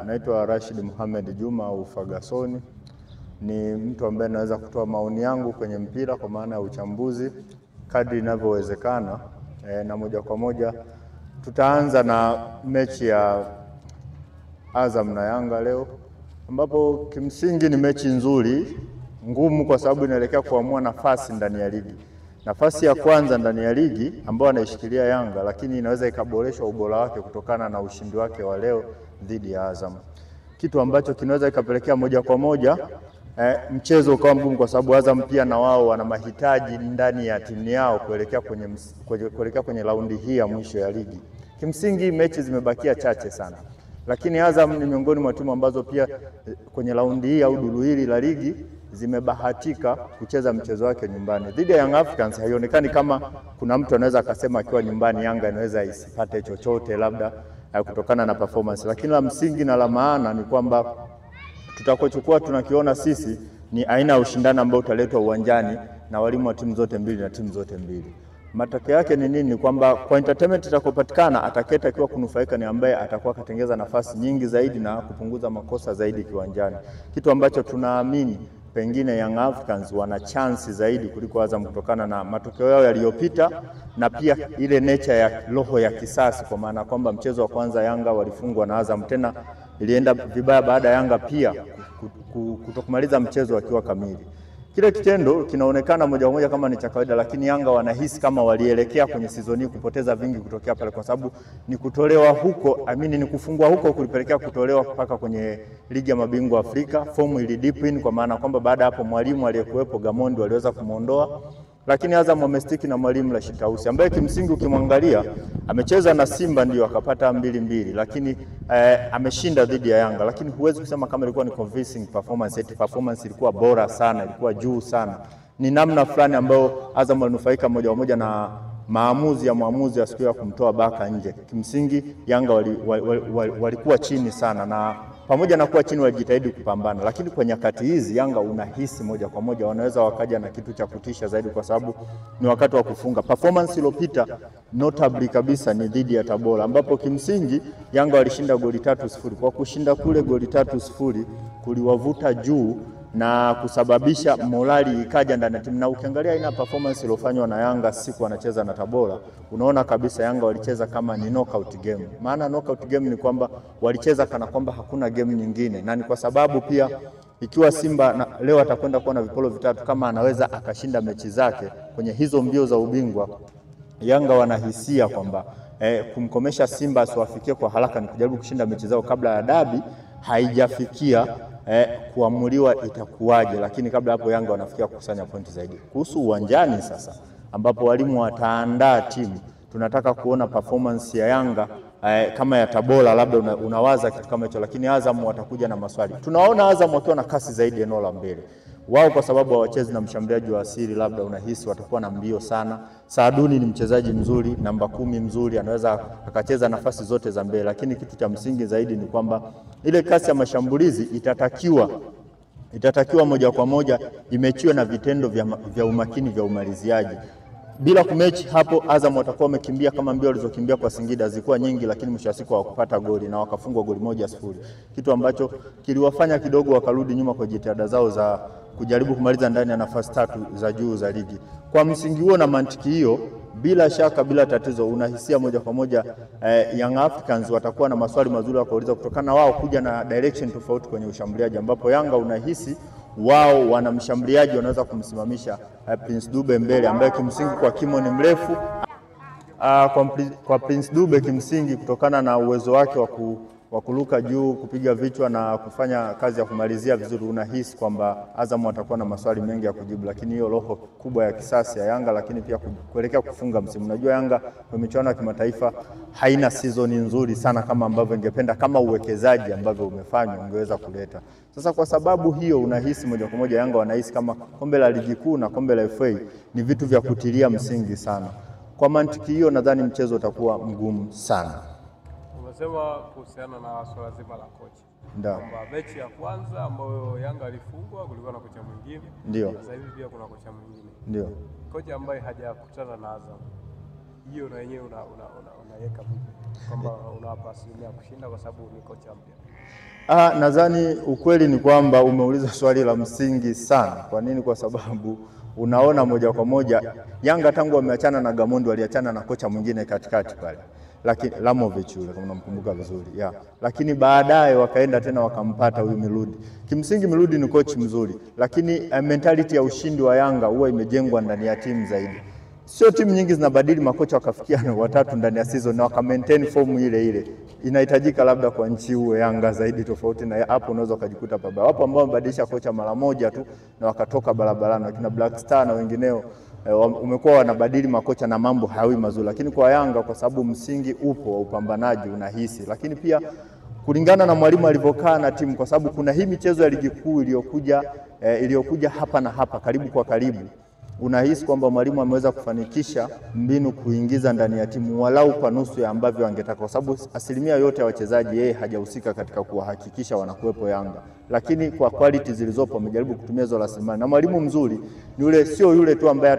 Naitwa Rashid Mohamed Juma au Fagasoni. Ni mtu ambaye naweza kutoa maoni yangu kwenye mpira kwa maana ya uchambuzi kadri inavyowezekana. Na moja kwa moja tutaanza na mechi ya Azam na Yanga leo, ambapo kimsingi ni mechi nzuri, ngumu kwa sababu inaelekea kuamua nafasi ndani ya ligi. Nafasi ya kwanza ndani ya ligi ambayo anaishikilia Yanga, lakini inaweza ikaboreshwa ubora wake kutokana na ushindi wake wa leo dhidi ya Azam. Kitu ambacho kinaweza ikapelekea moja kwa moja mchezo ukawa mgumu, kwa sababu Azam pia na wao wana mahitaji ndani ya timu yao kuelekea kwenye raundi hii ya mwisho ya ligi. Kimsingi mechi zimebakia chache sana, lakini Azam ni miongoni mwa timu ambazo pia kwenye raundi hii au duru hili la ligi zimebahatika kucheza mchezo wake nyumbani. Dhidi ya Young Africans haionekani kama kuna mtu anaweza akasema akiwa nyumbani Yanga inaweza isipate chochote labda kutokana na performance, lakini la msingi na la maana ni kwamba tutakochukua tunakiona sisi ni aina ya ushindani ambao utaletwa uwanjani na walimu wa timu zote mbili na timu zote mbili. Matokeo yake ni nini? Kwamba kwa entertainment itakayopatikana, atakayetakiwa kunufaika ni ambaye atakuwa katengeza nafasi nyingi zaidi na kupunguza makosa zaidi kiwanjani, kitu ambacho tunaamini pengine Young Africans wana chance zaidi kuliko Azam kutokana na matokeo yao yaliyopita na pia ile nature ya roho ya kisasi, kwa maana kwamba mchezo wa kwanza Yanga walifungwa na Azam, tena ilienda vibaya baada ya Yanga pia kutokumaliza mchezo wakiwa kamili. Kile kitendo kinaonekana moja kwa moja kama ni cha kawaida, lakini Yanga wanahisi kama walielekea kwenye season hii kupoteza vingi kutokea pale, kwa sababu ni kutolewa huko, ni kufungwa huko kulipelekea kutolewa mpaka kwenye ligi ya mabingwa Afrika. Fomu ili deep in, kwa maana kwamba baada hapo mwalimu aliyekuwepo Gamondi waliweza kumuondoa, lakini Azam wamestiki na mwalimu Rashid Tausi ambaye kimsingi ukimwangalia amecheza na Simba ndio akapata 2-2, lakini ameshinda dhidi ya Yanga, lakini huwezi kusema kama ilikuwa ni convincing performance. Performance ilikuwa bora sana, ilikuwa juu sana. Ni namna fulani ambayo Azam walinufaika moja kwa moja na maamuzi ya siku ya kumtoa Baka nje. Kimsingi Yanga walikuwa chini sana, na pamoja na kuwa chini walijitahidi kupambana, lakini kwa nyakati hizi Yanga unahisi moja kwa moja wanaweza wakaja na kitu cha kutisha zaidi, kwa sababu ni wakati wa kufunga. Performance iliyopita notably kabisa ni dhidi ya Tabora, ambapo kimsingi Yanga walishinda goli 3-0. Kwa kushinda kule goli 3-0 kuliwavuta juu na kusababisha morali ikaja ndani ya timu. Na ukiangalia ina performance iliyofanywa na Yanga siku wanacheza na Tabora, unaona kabisa Yanga walicheza kama ni knockout game. Maana knockout game ni kwamba walicheza kana kwamba hakuna game nyingine, na ni kwa sababu pia ikiwa Simba leo atakwenda kuwa na vipolo vitatu, kama anaweza akashinda mechi zake kwenye hizo mbio za ubingwa, Yanga wanahisia kwamba kumkomesha Simba asiwafikie kwa haraka ni kujaribu kushinda mechi zao kabla ya dabi haijafikia kuamuliwa itakuwaje, lakini kabla hapo Yanga wanafikia kukusanya pointi zaidi. Kuhusu uwanjani sasa, ambapo walimu wataandaa timu, tunataka kuona performance ya Yanga kama ya Tabora, labda unawaza kitu kama hicho, lakini Azam watakuja na maswali. Tunaona Azam wakiwa na kasi zaidi eneo la mbele. Wao kwa sababu hawachezi na mshambuliaji wa asili, labda unahisi watakuwa na mbio sana. Saaduni ni mchezaji mzuri, namba 10 mzuri, anaweza akacheza nafasi zote za mbele, lakini kitu cha msingi zaidi ni kwamba ile kasi ya mashambulizi itatakiwa moja kwa moja imechiwe na vitendo vya umakini vya umaliziaji. Bila kumechi hapo, Azam watakuwa wamekimbia kama mbio walizokimbia kwa Singida, zilikuwa nyingi, lakini mwisho wa siku hawakupata goli na wakafungwa goli 1-0, kitu ambacho kiliwafanya kidogo wakarudi nyuma kwa jitihada zao za kujaribu kumaliza ndani ya nafasi 3 za juu za ligi. Kwa msingi huo na mantiki hiyo, bila shaka bila tatizo unahisia moja kwa moja Young Africans watakuwa na maswali mazuri ya kuuliza kutokana na wao kuja na direction tofauti kwenye ushambuliaji, ambapo Yanga unahisi wao wana mshambuliaji wanaweza kumsimamisha Prince Dube mbele, ambaye kimsingi kwa kimo ni mrefu. Kwa Prince Dube kimsingi kutokana na uwezo wake wa kuruka juu, kupiga vichwa na kufanya kazi ya kumalizia vizuri, unahisi kwamba Azam watakuwa na maswali mengi ya kujibu, lakini hiyo roho kubwa ya kisasi ya Yanga, lakini pia kuelekea kufunga msimu. Unajua Yanga kwa michuano ya kimataifa haina season nzuri sana kama ambavyo ingependa, kama uwekezaji ambavyo umefanywa ungeweza kuleta. Sasa kwa sababu hiyo unahisi moja kwa moja Yanga wanahisi kama kombe la ligi kuu na kombe la FA ni vitu vya kutilia msingi sana. Kwa mantiki hiyo nadhani mchezo utakuwa mgumu sana. Unasema kuhusiana na swala zima la kocha. Ndio. Kwamba mechi ya kwanza ambayo Yanga alifungwa kulikuwa na kocha mwingine. Ndio. Sasa hivi pia kuna kocha mwingine. Ndio. Kocha ambaye hajakutana na Azam. Hiyo na yenyewe unaweka vipi? Kwamba unawapa asilimia kushinda kwa sababu ni kocha mpya. Nadhani ukweli ni kwamba umeuliza swali la msingi sana. Kwa nini? Kwa sababu unaona moja kwa moja Yanga tangu wameachana na Gamondi waliachana na kocha mwingine katikati pale. Lakini Lamovic yule kama unamkumbuka vizuri. Lakini baadaye wakaenda tena wakampata huyu Miludi. Kimsingi Miludi ni coach mzuri, lakini mentality ya ushindi wa Yanga huwa imejengwa ndani ya timu zaidi. Sio timu nyingi zinabadili makocha wakafikia watatu ndani ya season na waka maintain form ile ile. Inahitajika labda kwa nchi huo Yanga zaidi, tofauti na hapo unaweza ukajikuta pabaya. Wapo ambao wamebadilisha kocha mara moja tu na wakatoka barabarani, lakini Black Star na wengineo umekuwa wanabadili makocha na mambo hayawi mazuri. Lakini kwa Yanga kwa sababu msingi upo wa upambanaji unahisi, lakini pia kulingana na mwalimu alivyokaa na timu, kwa sababu kuna hii michezo ya ligi kuu iliyokuja hapa na hapa karibu kwa karibu, unahisi kwamba mwalimu ameweza kufanikisha mbinu kuingiza ndani ya timu walau kwa nusu ya ambavyo angetaka, kwa sababu asilimia yote ya wachezaji yeye hajahusika katika kuhakikisha wanakuwepo Yanga, lakini kwa quality zilizopo amejaribu kutumia hizo rasilimali. Na mwalimu mzuri ni yule, sio yule tu ambaye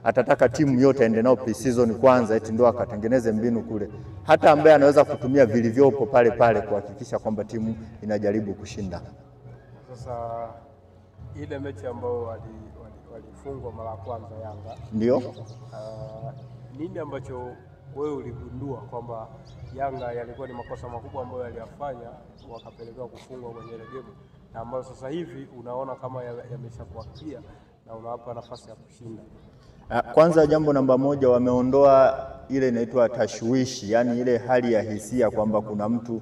atataka timu yote ende nao pre-season kwanza eti ndio akatengeneze mbinu kule, hata ambaye anaweza kutumia vilivyopo pale pale kuhakikisha kwamba timu inajaribu kushinda. Sasa ile mechi ambayo walifungwa mara ya kwanza Yanga, ndio nini ambacho wewe uligundua kwamba Yanga yalikuwa ni makosa makubwa ambayo yaliyafanya wakapelekewa kufungwa kwenye ile game, na ambayo sasa hivi unaona kama yameshakuwa clear na unawapa nafasi ya kushinda? Kwanza jambo namba moja, wameondoa ile inaitwa tashwishi, yani ile hali ya hisia kwamba kuna mtu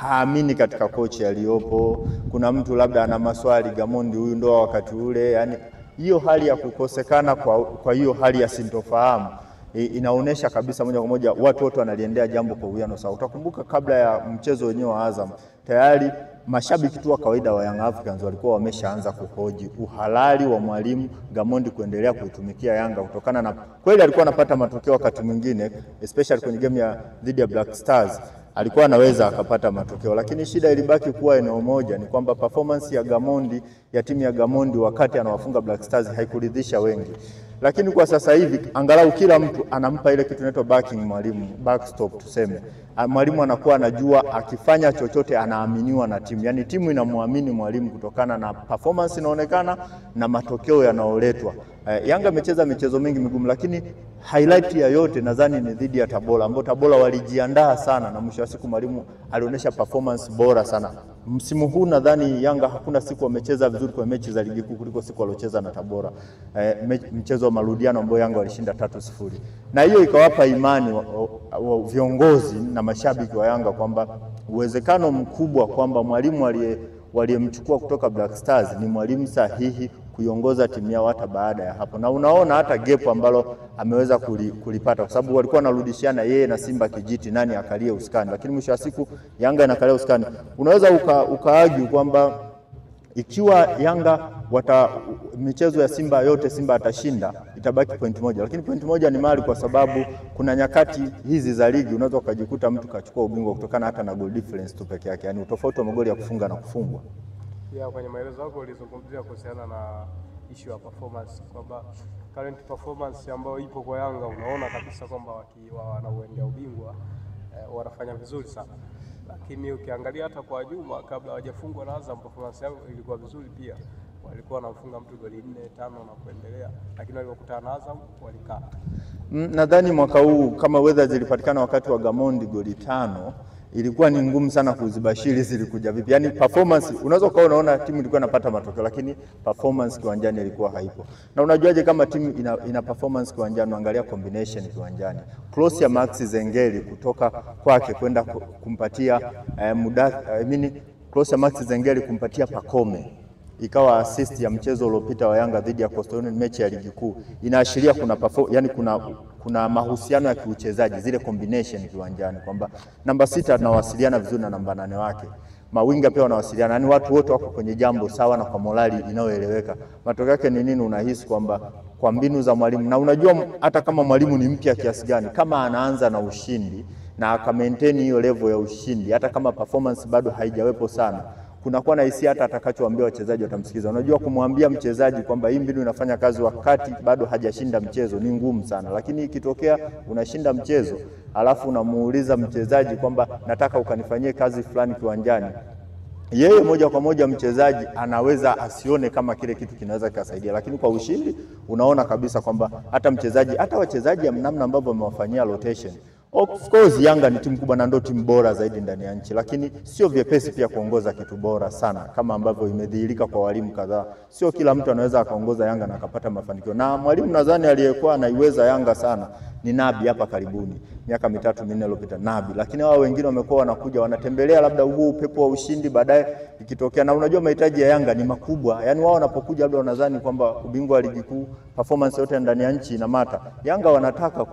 haamini katika kocha aliyopo, kuna mtu labda ana maswali Gamondi huyu ndo wakati ule, yani hiyo hali ya kukosekana kwa hiyo hali ya sintofahamu inaonesha kabisa moja kwa moja watu wote wanaliendea jambo kwa uwiano sawa. Utakumbuka kabla ya mchezo wenyewe wa Azam tayari mashabiki tu wa kawaida wa Young Africans walikuwa wameshaanza kuhoji uhalali wa mwalimu Gamondi kuendelea kuitumikia Yanga, kutokana na kweli alikuwa anapata matokeo wakati mwingine, especially kwenye game ya dhidi ya Black Stars alikuwa anaweza akapata matokeo, lakini shida ilibaki kuwa eneo moja, ni kwamba performance ya Gamondi, ya timu ya Gamondi wakati anawafunga Black Stars haikuridhisha wengi. Lakini kwa sasa hivi angalau kila mtu anampa ile kitu inaitwa backing mwalimu, backstop tuseme. Mwalimu anakuwa anajua akifanya chochote anaaminiwa na timu. Yaani timu inamwamini mwalimu kutokana na performance inaonekana na matokeo yanayoletwa. Yanga amecheza michezo mingi migumu, lakini highlight ya yote nadhani ni dhidi ya Tabora, ambao Tabora walijiandaa sana na mwisho wa siku mwalimu alionyesha performance bora sana. Msimu huu nadhani Yanga hakuna siku wamecheza vizuri kwa mechi za ligi kuu kuliko siku waliocheza na Tabora. Mchezo wa marudiano ambao Yanga walishinda 3-0. Na hiyo ikawapa imani wa viongozi na mashabiki wa Yanga kwamba uwezekano mkubwa kwamba mwalimu waliyemchukua kutoka Black Stars ni mwalimu sahihi kuiongoza timu yao hata baada ya hapo. Na unaona hata gap ambalo ameweza kulipata, kwa sababu walikuwa wanarudishiana yeye na Simba kijiti nani akalie usukani, lakini mwisho wa siku Yanga inakalia usukani. Unaweza ukaargue kwamba ikiwa Yanga michezo ya Simba yote Simba atashinda, itabaki point moja, lakini point moja ni mali, kwa sababu kuna nyakati hizi za ligi unaweza ukajikuta mtu kachukua ubingwa kutokana hata na goal difference tu peke yake, yani utofauti wa magoli ya kufunga na kufungwa. Pia kwenye maelezo yako ulizungumzia kuhusiana na issue ya performance, kwamba current performance ambayo ipo kwa Yanga unaona kabisa kwamba wanauendea ubingwa wanafanya vizuri sana, lakini ukiangalia hata kwa Juma kabla hawajafungwa na Azam performance yao ilikuwa vizuri pia. Walikuwa wanafunga mtu goli 4, 5 na kuendelea, lakini walipokutana na Azam walikaa. Nadhani mwaka huu kama weather zilipatikana wakati wa Gamondi goli 5, ilikuwa ni ngumu sana kuzibashiri zilikuja vipi. Yaani performance unaweza unaona timu ilikuwa inapata matokeo, lakini performance kiwanjani ilikuwa haipo. Na unajuaje kama timu ina performance kiwanjani? Angalia combination kiwanjani. Cross ya Max Zengeli kutoka kwake kwenda kumpatia cross ya Max Zengeli kumpatia Pacome ikawa assist ya mchezo uliopita wa Yanga dhidi ya Coastal Union, mechi ya ligi kuu. Inaashiria kuna mahusiano ya kiuchezaji, zile combination kiwanjani, kwamba namba 6 anawasiliana vizuri na namba 8 wake. Mawinga pia wanawasiliana, yani watu wote wako kwenye jambo sawa na kwa morali inayoeleweka. Matokeo yake ni nini? Unahisi kwamba kwa mbinu za mwalimu, na unajua hata kama mwalimu ni mpya kiasi gani, kama anaanza na ushindi na aka maintain hiyo level ya ushindi, hata kama performance bado haijawepo sana, kunakuwa na hisia hata atakachowaambia wachezaji watamsikiza. Unajua kumwambia mchezaji kwamba hii mbinu inafanya kazi wakati bado hajashinda mchezo ni ngumu sana, lakini ikitokea unashinda mchezo alafu unamuuliza mchezaji kwamba nataka ukanifanyie kazi fulani kiwanjani, yeye moja kwa moja mchezaji anaweza asione kama kile kitu kinaweza kikasaidia, lakini kwa ushindi unaona kabisa kwamba hata mchezaji, hata wachezaji namna ambavyo wamewafanyia rotation. Of course Yanga ni timu kubwa na ndio timu bora zaidi ndani ya nchi, lakini sio vyepesi pia kuongoza kitu bora sana kama ambavyo imedhihirika kwa walimu kadhaa. Sio kila mtu anaweza akaongoza Yanga na akapata mafanikio. Na mwalimu nadhani aliyekuwa anaiweza Yanga sana ni Nabi hapa karibuni, miaka 3-4 iliyopita Nabi. Lakini hao wengine wamekuwa wanakuja wanatembelea labda huo upepo wa ushindi, baadaye ikitokea, na unajua mahitaji ya Yanga ni makubwa. Yaani wao wanapokuja labda wanadhani kwamba ubingwa wa ligi kuu, performance yote ndani ya nchi inamata. Yanga wanataka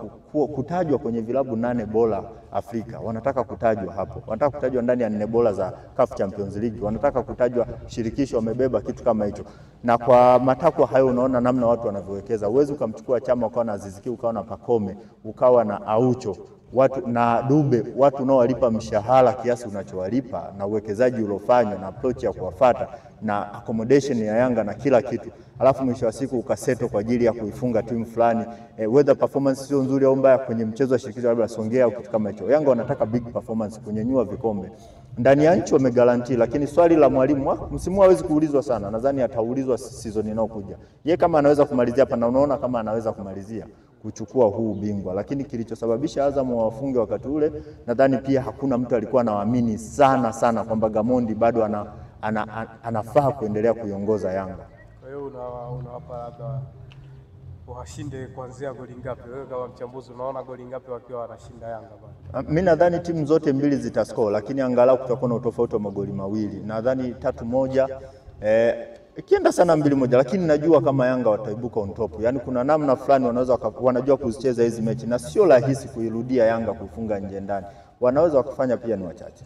kutajwa kwenye vilabu 8 bora Afrika. Wanataka kutajwa hapo. Wanataka kutajwa ndani ya 4 bora za CAF Champions League. Wanataka kutajwa shirikisho, wamebeba kitu kama hicho. Na kwa matakwa hayo unaona namna watu wanavyowekeza. Uwezo ukamchukua Chama ukawa na Aziz Ki, ukawa na Pacome, ukawa na Aucho, watu na Dube, watu unaowalipa mshahara kiasi unachowalipa na uwekezaji uliofanywa na approach ya kuwafuata na accommodation ya Yanga na kila kitu. Alafu mwisho wa siku ukaseto kwa ajili ya kuifunga timu fulani, whether performance sio nzuri au mbaya kwenye mchezo wa shirikisho labda Songea au kitu kama hicho. Yanga wanataka big performance, kunyanyua vikombe. Ndani ya nchi wamegarantii, lakini swali la mwalimu msimu hawezi kuulizwa sana. Nadhani ataulizwa season inayokuja. Yeye kama anaweza kumalizia hapa, na unaona kama anaweza kumalizia kuchukua huu ubingwa. Lakini kilichosababisha Azam wafunge wakati ule, nadhani pia hakuna mtu alikuwa anaamini sana kwamba Gamondi bado anafaa kuendelea kuiongoza Yanga. Kwa hiyo unawapa labda washinde kuanzia goli ngapi? Wewe kama mchambuzi unaona goli ngapi wakiwa wanashinda Yanga bwana? Mimi nadhani timu zote mbili zitascore, lakini angalau kutakuwa na utofauti wa magoli mawili. Nadhani 3-1, ikienda sana 2-1, lakini najua kama Yanga wataibuka on top. Yaani kuna namna fulani wanajua kuzicheza hizi mechi, na sio rahisi kuirudia Yanga kufunga nje ndani. Wanaweza wakafanya pia, ni wachache.